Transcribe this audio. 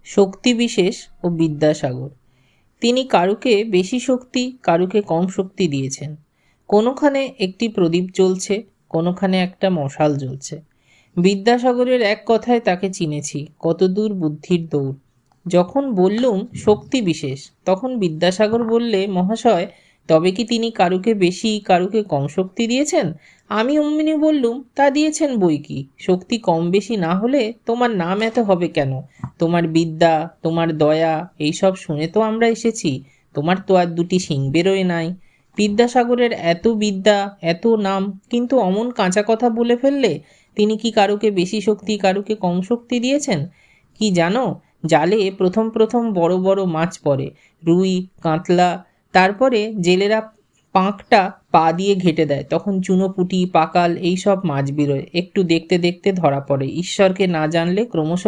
শক্তি বিশেষ ও বিদ্যাসাগর। তিনি কারুকে বেশি শক্তি, কারুকে কম শক্তি দিয়েছেন। কোনোখানে একটি প্রদীপ জ্বলছে, কোনোখানে একটা মশাল জ্বলছে। বিদ্যাসাগরের এক কথায় তাকে চিনেছি, কতদূর বুদ্ধির দৌড়। যখন বললুম শক্তি বিশেষ, তখন বিদ্যাসাগর বললে, মহাশয়, তবে কি তিনি কারুকে বেশি, কারুকে কম শক্তি দিয়েছেন? আমি অমনি বললুম, তা দিয়েছেন বই কি। শক্তি কম বেশি না হলে তোমার নাম এত হবে কেন? তোমার বিদ্যা, তোমার দয়া, এইসব শুনে তো আমরা এসেছি। তোমার তো আর দুটি শিং বেরোয় নাই। বিদ্যাসাগরের এত বিদ্যা, এত নাম, কিন্তু অমন কাঁচা কথা বলে ফেললে। তিনি কি কারুকে বেশি শক্তি, কারুকে কম শক্তি দিয়েছেন? কি জানো, জালে প্রথম প্রথম বড় বড় মাছ পড়ে, রুই, কাতলা। তারপরে জেলেরা পাঁকটা পা দিয়ে ঘেঁটে দেয়, তখন চুনোপুঁটি, পাকাল এইসব মাছ বেরোয়। একটু দেখতে দেখতে ধরা পড়ে। ঈশ্বরকে না জানলে ক্রমশ